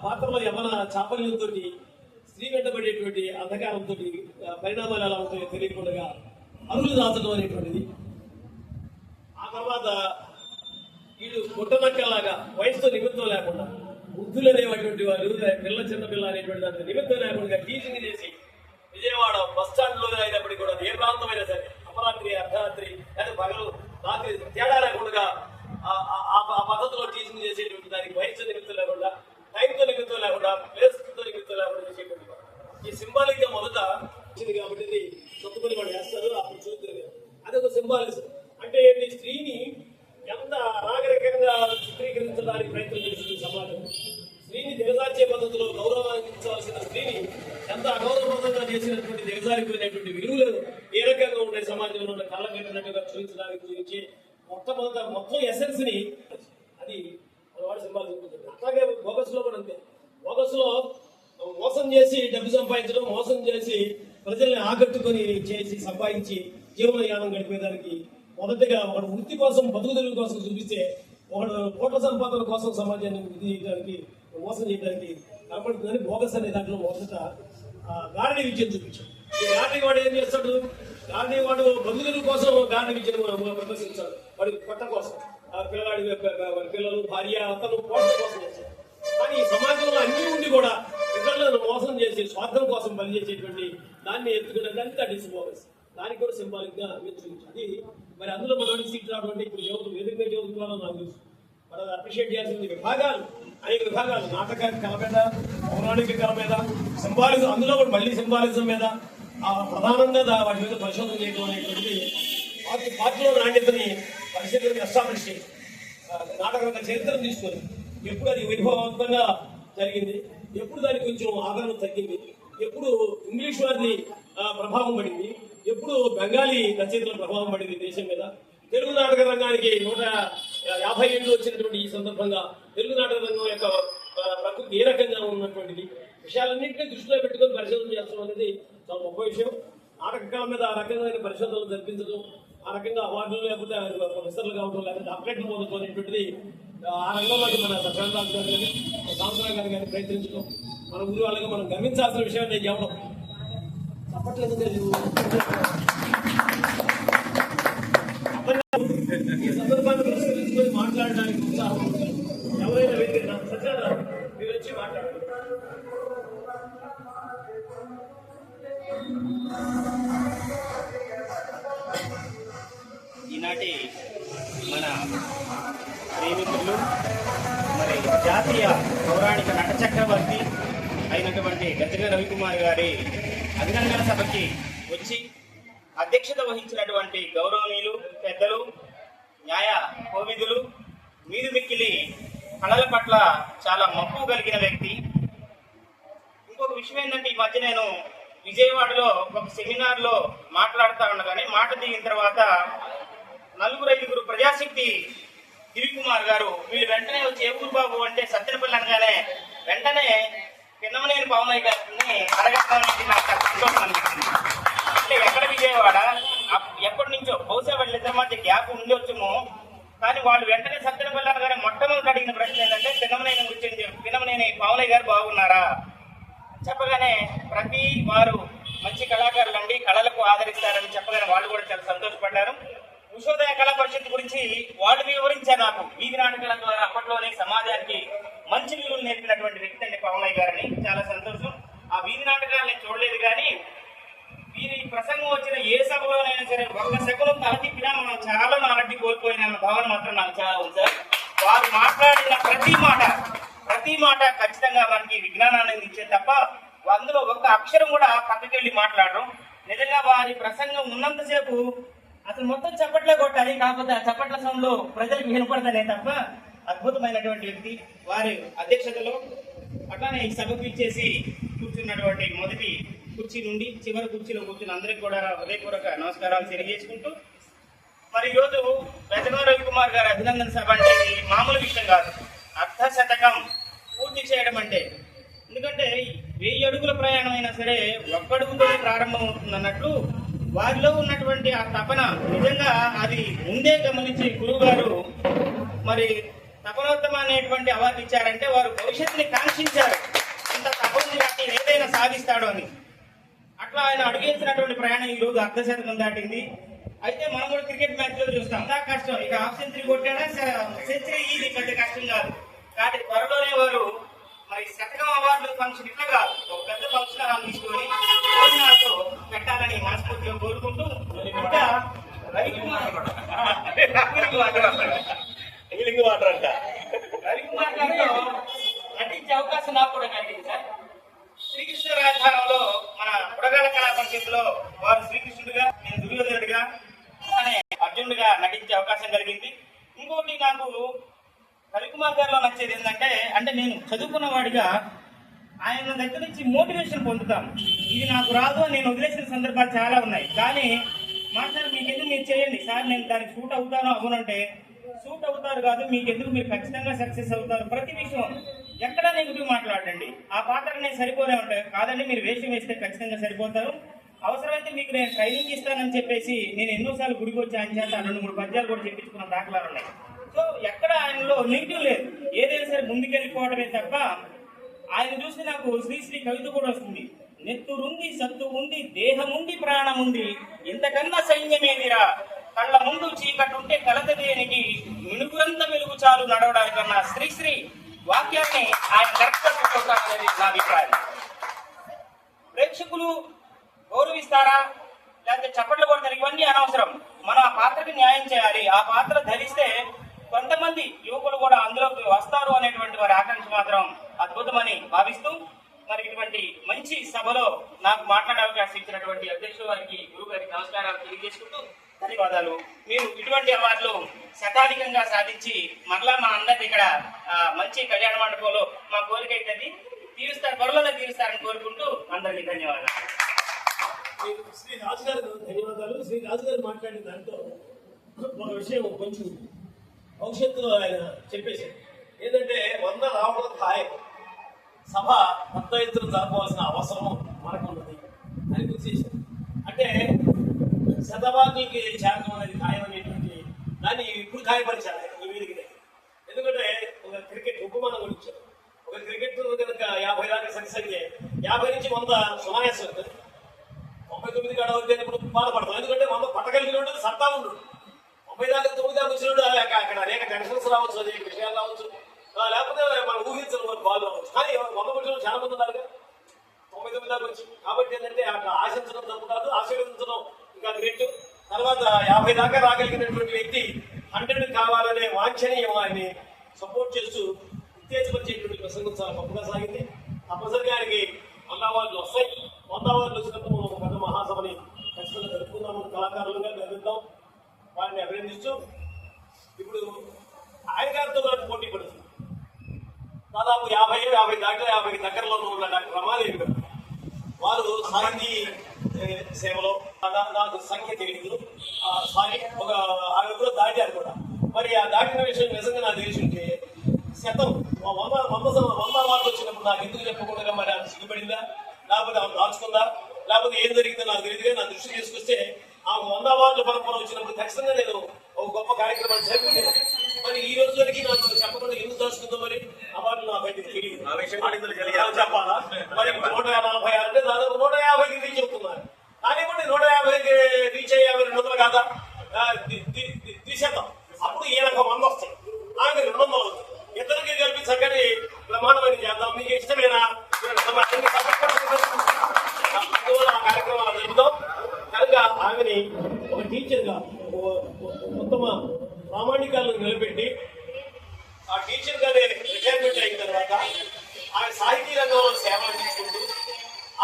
పాత్రలో యమన చాపల్యంతో స్త్రీ వెంటబడేటువంటి అంధకారంతో పరిణామాలు ఎలా ఉంటాయో తెలియకుండా అరువులు దాచడం అనేటువంటిది. ఆ తర్వాత వీళ్ళు పుట్టనక్కలాగా వయసుతో నిమిత్తం లేకుండా వృద్ధులు అనేటువంటి వారు చిన్న పిల్ల అనేటువంటి దాంట్లో నిమిత్తం లేకుండా టీచింగ్ చేసి విజయవాడ బస్ స్టాండ్ లోనే అయినప్పటికీ కూడా ఏ ప్రాంతమైనా సరే అపరాత్రి అర్ధరాత్రి లేదా పగలు రాత్రి తేడా లేకుండా ఆ పద్ధతిలో టీచింగ్ చేసేటువంటి దానికి వయసు నిమిత్తం లేకుండా, టైంతో నిమిత్తం లేకుండా, ప్లేస్తో నిమిత్తం లేకుండా చేసేటువంటి ఈ సింబాలిక్ గా మొదట వచ్చింది కాబట్టి తొక్కుని వాడు వేస్తారు. అప్పుడు చూస్తుంది అదొక సింబాలిజం. అంటే ఏంటి, స్త్రీని ఎంత నాగరికంగా చిత్రీకరించడానికి ప్రయత్నం చేసింది సమాజం. స్త్రీని దిగజార్చే పద్ధతిలో గౌరవించాల్సిన స్త్రీని ఎంత అగౌరవప్రదంగా చేసినటువంటి దిగజారిపోయినటువంటి విలువలు ఏ రకంగా ఉండే సమాజంలో ఉన్న కళ్ళ కట్టినట్టుగా చూపించడానికి గురించి మొత్తం ఎసెన్స్ ని అది వాడు సింబాలిజం ఉంటుంది. అట్లాగే బోగస్ లో కూడా అంతే. బోగస్ లో మోసం చేసి డబ్బు సంపాదించడం, మోసం చేసి ప్రజల్ని ఆకట్టుకొని చేసి సంపాదించి జీవనయానం గడిపేదానికి మొదటిగా ఒకడు వృత్తి కోసం బతుకుదెరువు కోసం చూపిస్తే ఒకడు కోట్ల సంపాదన కోసం సమాజాన్ని వృద్ధి చేయడానికి మోసం చేయడానికి కనపడుతుందని బోగస్ అనే దాంట్లో మొదట గారడీ విద్యను చూపించాడు. ఈ గారడీ వాడు ఏం చేస్తాడు, గారడీ వాడు బతుకుదెరువు కోసం గారడీ విద్యను ప్రదర్శించాడు. వాడి పొట్ట కోసం పిల్లగాడి పిల్లలు భార్య అతను కోట్ల కోసం చేశాడు. కానీ ఈ సమాజంలో అన్ని ఉండి కూడా ఇతరులను మోసం చేసి స్వార్థం కోసం పనిచేసేటువంటి దాన్ని ఎత్తుకునేదాన్ని దట్ ఈస్ బోగస్. దానికి కూడా సింబాలిక్ గా చూపించాలి. అది మరి అందులో మనకి సీట్ రావడం ఇప్పుడు చదువుతూ వేదిక చదువుతున్నారో నాకు తెలుసు. మనం అప్రిషియేట్ చేయాల్సిన విభాగాలు, అనేక విభాగాలు, నాటక కళ మీద, పౌరాణిక కళ మీద, సింబాలిజం, అందులో కూడా మళ్ళీ సింబాలిజం మీద ప్రధానంగా వాటి మీద పరిశోధన చేయడం అనేటువంటి పార్టీలో నాణ్యతని పరిస్థితులను ఎస్టాబ్లిష్ చేసి నాటక రంగ చరిత్రను తీసుకొని ఎప్పుడు అది వైభవవంతంగా జరిగింది, ఎప్పుడు దానికి కొంచెం ఆదరణ తగ్గింది, ఎప్పుడు ఇంగ్లీష్ వారిని ప్రభావం పడింది, ఎప్పుడు బెంగాలీ రచయితల ప్రభావం పడింది దేశం మీద. తెలుగు నాటక రంగానికి 150 ఏళ్ళు వచ్చినటువంటి ఈ సందర్భంగా తెలుగు నాటక రంగం యొక్క ప్రకృతి ఏ రకంగా ఉన్నటువంటిది విషయాలన్నింటినీ దృష్టిలో పెట్టుకొని పరిశోధన చేస్తాం అనేది చాలా గొప్ప విషయం. నాటకాల మీద ఆ రకమైన పరిశోధనలు జరిపించడం, ఆ రకంగా అవార్డులు లేకపోతే ప్రొఫెసర్లు కావడం, లేకపోతే డాక్టరేట్లు పొందుకునేటువంటిది ఆ రంగంలోకి మన సత్యనారాయణ గారు కానీ సంవత్సరాలు గారు కానీ ప్రయత్నించడం మన ఊరి వాళ్ళగా మనం గమనించాల్సిన విషయం నేను చెప్పడం తప్పట్లేదు. ఈ సందర్భాన్ని పురస్కరించుకొని మాట్లాడడానికి ఉత్సాహం ఎవరైనా వ్యక్తి సత్యనారాయణ మీరు వచ్చి మాట్లాడారు. ఈనాటి మన ప్రేమికులు మరి జాతీయ పౌరాణిక నట చక్రవర్తి అయినటువంటి గజగ రవికుమార్ గారి అభినందన సభకి వచ్చి అధ్యక్షత వహించినటువంటి గౌరవనీయులు పెద్దలు, న్యాయ కోవిదులు, మీదు మిక్కిలి కళల పట్ల చాలా మక్కువ కలిగిన వ్యక్తి. ఇంకొక విషయం ఏంటంటే, ఈ మధ్య నేను విజయవాడలో ఒక సెమినార్లో మాట్లాడుతూ ఉండగానే మాట దిగిన తర్వాత 4-5 ప్రజాశక్తి దివికుమార్ గారు వీళ్ళు వెంటనే వచ్చి ఏ ఊరు బాబు అంటే సత్యనపల్లి అనగానే వెంటనే పిన్నమనేని పవనయ్య గారిని అడగడం నాకు సంతోషం అనిపించింది. అంటే ఎక్కడ విజయవాడ, ఎప్పటి నుంచో బహుశా వీళ్ళిద్దరి మధ్య గ్యాప్ ఉండొచ్చుమో, కానీ వాళ్ళు వెంటనే సత్యనపల్లి అనగానే మొట్టమొదటి అడిగిన ప్రశ్న ఏంటంటే పిన్నమనేని పవనయ్య గారు బాగున్నారా చెప్పగానే ప్రతి వారు మంచి కళాకారులండి, కళలకు ఆదరిస్తారని చెప్పగానే వాళ్ళు కూడా చాలా సంతోషపడ్డారు. ఉషోదయ కళా పరిషత్ గురించి వాళ్ళు వివరించారు నాకు. వీధి నాటకాల ద్వారా అప్పట్లోనే సమాజానికి మంచి విలువలు నేర్పినటువంటి వ్యక్తి అండి పవనయ్య గారిని. చాలా సంతోషం. ఆ వీధి నాటకాలు నేను చూడలేదు, కానీ వీరి ప్రసంగం వచ్చిన ఏ సభలోనైనా సరే ఒక్క సెకను తల తిప్పినా మనం చాలా నాటి కోల్పోయిన భావన మాత్రం నాకు చాలా ఉంది సార్. వారు మాట్లాడిన ప్రతి మాట ఖచ్చితంగా మనకి విజ్ఞానాన్ని ఇచ్చే తప్ప అందులో ఒక్క అక్షరం కూడా పక్కకెళ్ళి మాట్లాడడం. నిజంగా వారి ప్రసంగం ఉన్నంతసేపు అసలు మొత్తం చప్పట్లే కొట్టాలి, కాకపోతే ఆ చప్పట్ల సమయంలో ప్రజలకు వినపడదనే తప్ప అద్భుతమైనటువంటి వ్యక్తి. వారి అధ్యక్షతలో అట్లానే ఈ సభకు ఇచ్చేసి కూర్చున్నటువంటి మొదటి కుర్చీ నుండి చివరి కుర్చీలో కూర్చున్న అందరికీ కూడా హృదయపూర్వక నమస్కారాలు తెలియజేసుకుంటూ, మరి ఈరోజు గజగ రవికుమార్ గారి అభినందన సభ అంటే మామూలు విషయం కాదు. 1/2 శతకం పూర్తి చేయడం అంటే, ఎందుకంటే 1000 అడుగుల ప్రయాణం అయినా సరే ఒక్క అడుగుతోనే ప్రారంభం అవుతుంది అన్నట్లు వారిలో ఉన్నటువంటి ఆ తపన నిజంగా అది ముందే గమనించి గురువు గారు మరి తపనోత్తమ అనేటువంటి అవార్డు ఇచ్చారంటే వారు భవిష్యత్తుని కాంక్షించారు. ఇంత తపన నేను ఏదైనా సాధిస్తాడు అని. అట్లా ఆయన అడుగేసినటువంటి ప్రయాణం ఈ రోజు 1/2 శతకం దాటింది. అయితే మనం కూడా క్రికెట్ మ్యాచ్ లో చూస్తాం, అంతా కష్టం. ఇక హాఫ్ సెంచరీ కొట్టాడా సెంచరీ ఇది పెద్ద కష్టం కాదు. కాబట్టి త్వరలోనే వారు మరి శతకం అవార్డు ఫంక్షన్ ఇట్లా కాదు, ఒక పెద్ద ఫంక్షన్ హాల్ తీసుకొని భోజనాలతో పెట్టాలని మనస్ఫూర్తిగా కోరుకుంటూ, ఇంకా రవికుమార్ గారితో నటించే అవకాశం నాకు కూడా కలిగింది సార్. శ్రీకృష్ణ రాజధానంలో మన బుడగల కళా పరిషత్తులో వారు శ్రీకృష్ణుడిగా, నేను దుర్యోధనుడిగా, అనే అర్జునుడిగా నటించే అవకాశం కలిగింది. ఇంకోటి నాకు రవికుమార్ గారిలో నచ్చేది ఏంటంటే, అంటే నేను చదువుకున్న వాడిగా ఆయన దగ్గర నుంచి మోటివేషన్ పొందుతాను. ఇది నాకు రాదు అని నేను వదిలేసిన సందర్భాలు చాలా ఉన్నాయి. కానీ మాస్టర్ మీకెందుకు మీరు చేయండి సార్, నేను దానికి సూట్ అవుతాను అవునంటే సూట్ అవుతారు కాదు, మీకెందుకు మీరు ఖచ్చితంగా సక్సెస్ అవుతారు. ప్రతి విషయం ఎక్కడా నెగిటివ్ మాట్లాడండి. ఆ పాత్ర నేను సరిపోలే ఉంటాయి కాదండి, మీరు వేషం వేస్తే ఖచ్చితంగా సరిపోతారు. అవసరమైతే మీకు నేను ట్రైనింగ్ ఇస్తానని చెప్పేసి నేను ఎన్నోసార్లు గుడికి వచ్చి ఆయన చేత 2-3 పద్యాలు కూడా చెప్పించుకున్న దాఖలాలు ఉన్నాయి. సో ఎక్కడ ఆయనలో నెగిటివ్ లేదు, ఏదైనా సరే ముందుకెళ్ళిపోవడమే తప్ప. ఆయన చూసి నాకు శ్రీశ్రీ కవిత కూడా వస్తుంది. నెత్తురుంది, సత్తు ఉంది, దేహం ఉంది, ప్రాణం ఉంది, ఇంతకన్నా సైన్యమేదిరా, కళ్ళ ముందు చీకటుంటే కలత దేనికి, మినుగురంత వెలుగు చాలు నడవడానికన్నా శ్రీశ్రీ వాక్యాన్ని ఆయన కరెక్ట్గా నా అభిప్రాయం. ప్రేక్షకులు గౌరవిస్తారా లేకపోతే చప్పట్లు కొడతారు, ఇవన్నీ అనవసరం. మనం ఆ పాత్రకి న్యాయం చేయాలి. ఆ పాత్ర ధరిస్తే కొంతమంది యువకులు కూడా అందులోకి వస్తారు అనేటువంటి వారి ఆకాంక్ష మాత్రం అద్భుతమని భావిస్తూ, మరి ఇటువంటి మంచి సభలో నాకు మాట్లాడే అవకాశం ఇచ్చినటువంటి అధ్యక్షుల వారికి, గురువు గారికి నమస్కారాలు తెలియజేసుకుంటూ ధన్యవాదాలు. మీరు ఇటువంటి అవార్డులు శతాధికంగా సాధించి మరలా మా అందరిది ఇక్కడ మంచి కళ్యాణ మండపంలో మా కోరిక అవుతుంది తీరుస్తారు, త్వరలోనే తీరుస్తారని కోరుకుంటూ అందరికీ ధన్యవాదాలు. శ్రీ రాజు గారు ధన్యవాదాలు. శ్రీ రాజు గారు మాట్లాడిన దాంట్లో ఒక విషయం కొంచెం భవిష్యత్తులో ఆయన చెప్పేశారు. ఏంటంటే 100 రావడం ఖాయం, సభ పెద్ద ఎత్తున జరపవలసిన అవసరం మనకున్నది అని గుర్తు చేశారు. అంటే శతవాకులకి చేరడం అనేది ఖాయం అనేటువంటి దాన్ని ఇప్పుడు ఖాయపరిచారు ఈ మీదికి. ఎందుకంటే ఒక క్రికెట్ ఉపమానం కూడా ఇచ్చారు. ఒక క్రికెట్ కనుక 50 దాకా సక్సెస్ అయితే 50 నుంచి 100 సునాయాసం ఉంటుంది. 99 కాడ వచ్చేటప్పుడు బాధపడతాం. ఎందుకంటే 100 పట్టగలిగిన సత్తా ఉండు. 90 దాకా 9 దాకా వచ్చినప్పుడు అక్కడ అనేక టెన్షన్స్ రావచ్చు, అనేక విషయాలు రావచ్చు, లేకపోతే మనం ఊహించిన బాల్ రావచ్చు. కానీ 100 వచ్చిన చాలా మంది ఉన్నారు కదా 99 దాకా వచ్చి. కాబట్టి ఏంటంటే అక్కడ ఆశించడం తప్పు కాదు, ఆశీర్వదించడం ఇంకా గ్రేట్. తర్వాత 50 దాకా రాగలిగినటువంటి వ్యక్తి 100 కావాలనే వాంఛనీయం ఆయన్ని సపోర్ట్ చేస్తూ ఉత్తేజపరిచేటువంటి ప్రసంగం చాలా గొప్పగా సాగింది. తప్పనిసరిగా ఆయనకి 100 అవార్డులు వస్తాయి. 100 అవార్డులు వచ్చినప్పుడు మనం ఒక పెద్ద మహాసభని ఖచ్చితంగా జరుపుకుందాము, కళాకారులుగా గర్విద్దాం, వారిని అభినందిస్తూ ఇప్పుడు ఆయన గారితో నాకు పోటీ పడుతుంది. దాదాపు 50 దాకా 50 దగ్గరలో ఉన్న డాక్టర్ రమాదేవి గారు, వారు సాహితీ సేవలో నాకు సంఖ్య తెలియదు ఒక ఆవిడ కూడా దాటారు కూడా. మరి ఆ దాటిన విషయం నిజంగా నాకు తెలిసి ఉంటే 100 అవార్డు వచ్చినప్పుడు నాకు ఎందుకు చెప్పకుండా మరి ఆమె సిగ్గుపడిందా, లేకపోతే ఆమె దాచుకుందా, లేకపోతే ఏం జరిగిందో నాకు తెలియదుగా నా దృష్టి తీసుకొస్తే ఆమె 100 అవార్డుల పరంపర వచ్చినప్పుడు ఖచ్చితంగా నేను ఒక గొప్ప కార్యక్రమాన్ని జరుపుకున్నాను. మరి ఈ రోజు వరకు నాకు చెప్పకుండా ఎందుకు దాచుకుందో మరి అవార్డులు నాకు అయితే తెలియదు చెప్పాలా. మరి 146 అంటే దాదాపు 150కి రీచ్ చెప్తున్నారు. కానీ కూడా 150కి రీచ్ అయ్యే 200 కాదా తీసేద్దాం. అప్పుడు ఈయనకు 100 వస్తాయి, నాకు 200 అవుతాయి. ఇద్దరికి కలిపి చక్కని ప్రమాణమైన చేద్దాం. మీకు ఇష్టమేనా? అందువల్ల ఆ కార్యక్రమాలు జరుపుతాం. కనుక ఆమెని ఒక టీచర్గా ఉత్తమ ప్రామాణికాలను నిలబెట్టి ఆ టీచర్ గానే రిటైర్మెంట్ అయిన తర్వాత ఆమె సాహితీ రంగంలో సేవలు తీసుకుంటూ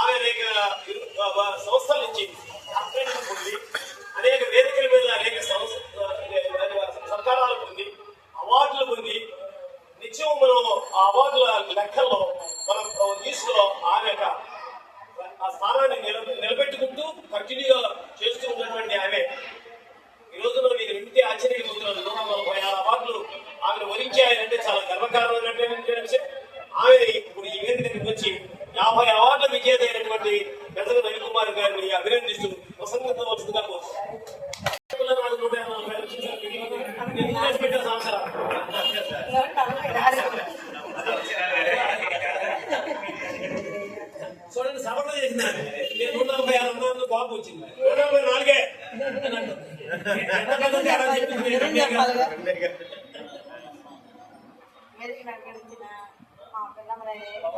ఆమె అనేక సంస్థల నుంచి అప్రెంటిస్ పొంది అనేక వేదికల మీద అనేక సత్కారాలు పొంది అవార్డులు పొంది నిత్యం మనం ఆ అవార్డుల లెక్కల్లో మనం తీసులో ఆమె యొక్క ఆ స్థానాన్ని నిలబెట్టుకుంటూ కంటిన్యూగా చేస్తూ ఉన్నటువంటి ఆమె ఈ రోజున మీరు ఇంటి ఆశ్చర్యపోతున్నారు. 146 అవార్డులు ఆమెను వరించాయంటే చాలా గర్వకారణమైనటువంటి విషయం. ఆమె ఇప్పుడు ఈ వేదికకి వచ్చి 50 అవార్డుల విజేత అయినటువంటి గజగ రవికుమార్ గారిని అభినందిస్తూ ప్రసంగించవలసిందిగా చూడండి, సభలో చేసిన నేను 146 అన్నాను, కోపం వచ్చింది. 144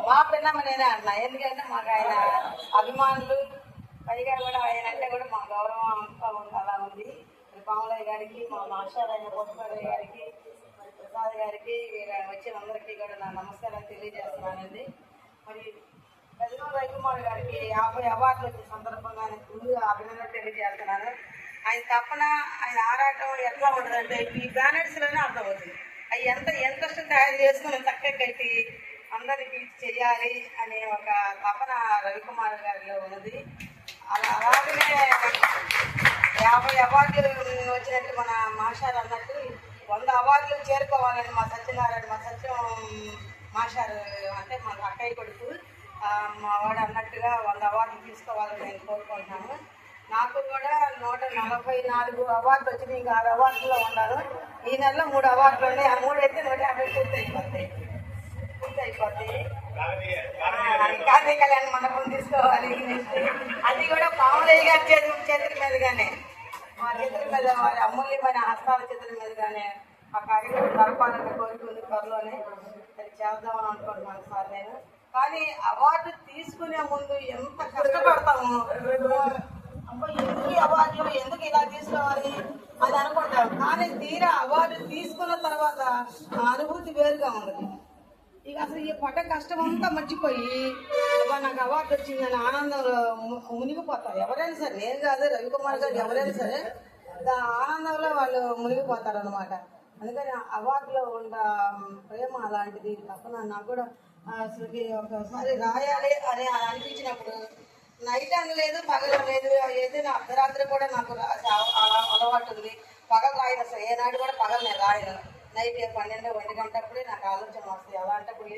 మా పిల్లమనేనే అన్న. ఎందుకంటే మాకు ఆయన అభిమానులు, పైగా కూడా ఆయన అంటే కూడా మా గౌరవం అంతా అలా ఉంది. పాములయ్య గారికి, మా మాస్టర్ అయిన పొట్టుపల్లయ్య గారికి, ప్రసాద్ గారికి, వచ్చిన అందరికీ కూడా నా నమస్కారాలు తెలియజేస్తున్నానండి. మరి గజగ రవికుమార్ గారికి 50 అవార్డులు వచ్చిన సందర్భంగా ముందుగా అభినందనలు తెలియజేస్తున్నాను. ఆయన తప్పన ఆయన ఆరాటం ఎట్లా ఉంటుందంటే ఈ బ్యానర్స్లోనే అర్థమవుతుంది. అవి ఎంత ఇంట్రెస్ట్ తయారు చేసుకుని చక్కగా కట్టి అందరినీ పిలిచి చెయ్యాలి అనే ఒక తపన రవికుమార్ గారిలో ఉన్నది. అలాగనే 50 అవార్డులు వచ్చినట్టు మన మాస్టర్ అన్నట్టు 100 అవార్డులు చేరుకోవాలని మా సత్యనారాయణ, మా సత్యం మాస్టర్ అంటే మా అక్కయ్య కొడుకు, మా వాడు అన్నట్టుగా 100 అవార్డులు తీసుకోవాలని నేను కోరుకుంటున్నాను. నాకు కూడా 144 అవార్డులు వచ్చినాయి. ఇంకా 6 అవార్డుల్లో ఉన్నాను. ఈ నెలలో 3 అవార్డులు ఉన్నాయి. ఆ 3 అయితే 150 పూర్తి అయిపోతాయి. కాశీ కళ్యాణ మండపం తీసుకోవాలి. అది కూడా పాములయ్య గారి చేతుల మీదుగానే, మా చేతుల మీద, వారి అమూల్యమైన హస్తాల చేతుల మీదుగానే ఆ కార్యక్రమం జరపాలని కోరుకుంది. త్వరలోనే అది చేద్దామని అనుకుంటున్నాను సార్ నేను. కానీ అవార్డు తీసుకునే ముందు ఎంత కష్టపడతాము, అబ్బా ఎందుకు అవార్డులు, ఎందుకు ఇలా తీసుకోవాలి అని అనుకుంటాం. కానీ తీరా అవార్డు తీసుకున్న తర్వాత ఆ అనుభూతి వేరుగా ఉండదు. ఇక అసలు ఈ పడ్డ కష్టం అంతా మర్చిపోయి అబ్బా నాకు అవార్డు వచ్చిందని ఆనందంలో మునిగిపోతారు ఎవరైనా సరే. నేను కాదు, రవికుమార్ గారు ఎవరైనా సరే ఆనందంలో వాళ్ళు మునిగిపోతారు అనమాట. అందుకని అవార్డులో ఉన్న ప్రేమ అలాంటిది. తప్పన నాకు కూడా అసలుకి ఒకసారి రాయాలి అని అనిపించినప్పుడు నైట్ అనలేదు, పగలు లేదు, ఏదైనా అర్ధరాత్రి కూడా నాకు అలవాటు ఉంది. పగలు రాయను అసలు, ఏనాడు కూడా పగలు నేను రాయను. నైట్ 12 1 గంటప్పుడే నాకు ఆలోచన వస్తాయి. అలాంటప్పుడు